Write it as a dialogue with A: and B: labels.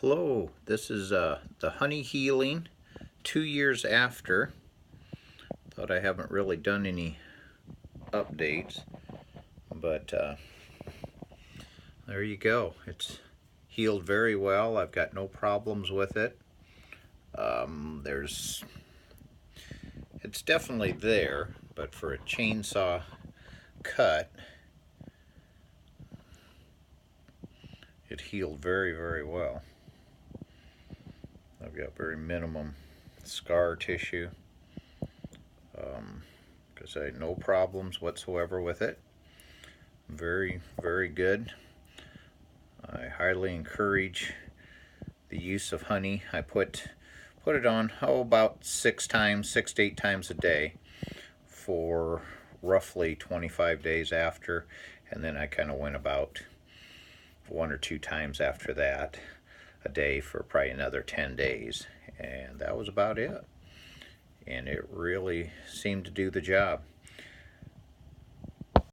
A: Hello, this is the honey healing 2 years after. Thought I haven't really done any updates, but there you go. It's healed very well. I've got no problems with it. It's definitely there, but for a chainsaw cut, it healed very, very well. I've got very minimum scar tissue. Because I had no problems whatsoever with it. Very, very good. I highly encourage the use of honey. I put it on about 6 to 8 times a day for roughly 25 days after, and then I kind of went about 1 or 2 times after that a day for probably another 10 days, and that was about it. And it really seemed to do the job.